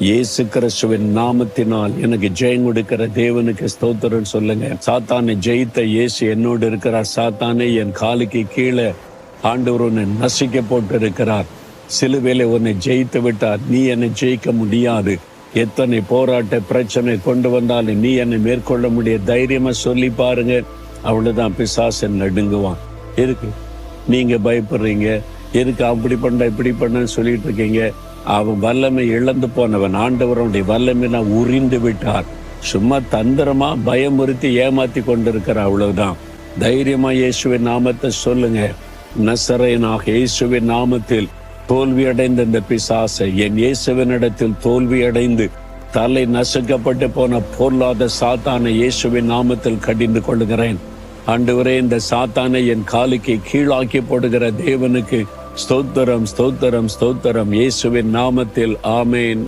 இயேசு கிறிஸ்துவின் நாமத்தினால் எனக்கு ஜெயம் கொடுக்கிற தேவனுக்கு ஸ்தோத்திரம் சொல்லுங்க. சாத்தானை ஜெயித்த இயேசு என்னோடு இருக்கிறார். சாத்தானை என் காலுக்கு கீழே ஆண்டவர் உன்னை நசிக்க போட்டு இருக்கிறார். சிலுவையிலே உன்னை ஜெயித்து விட்டார். நீ என்னை ஜெயிக்க முடியாது. எத்தனை போராட்ட பிரச்சனை கொண்டு வந்தாலும் நீ என்னை மேற்கொள்ள முடிய தைரியமா சொல்லி பாருங்க. அவ்வளவுதான், பிசாசன் நடுங்குவான். எதுக்கு நீங்க பயப்படுறீங்க? எதுக்கு அப்படி பண்ண இப்படி பண்ணன்னு சொல்லிட்டு இருக்கீங்க? அவன் வல்லமை இழந்து போனவன். ஆண்டவருடைய வல்லமை நான் உறிந்து விட்டார். சும்மா தந்திரமா பயமுறுத்தி ஏமாத்தி கொண்டிருக்கிற, அவ்வளவுதான். தைரியமா இயேசுவின் நாமத்தை சொல்லுங்க. நசரேயனாக இயேசுவின் நாமத்தில் தோல்வி அடைந்த இந்த பிசாசை என் இயேசுவினிடத்தில் தோல்வி அடைந்து தலை நசுக்கப்பட்டு போன பொருளாத சாத்தானை இயேசுவின் நாமத்தில் கடிந்து கொள்கிறேன். ஆண்டவரே, இந்த சாத்தானை என் காலுக்கு கீழாக்கி போடுகிற தேவனுக்கு ஸ்தோத்திரம், ஸ்தோத்திரம், ஸ்தோத்திரம். இயேசுவின் நாமத்தில் ஆமேன்,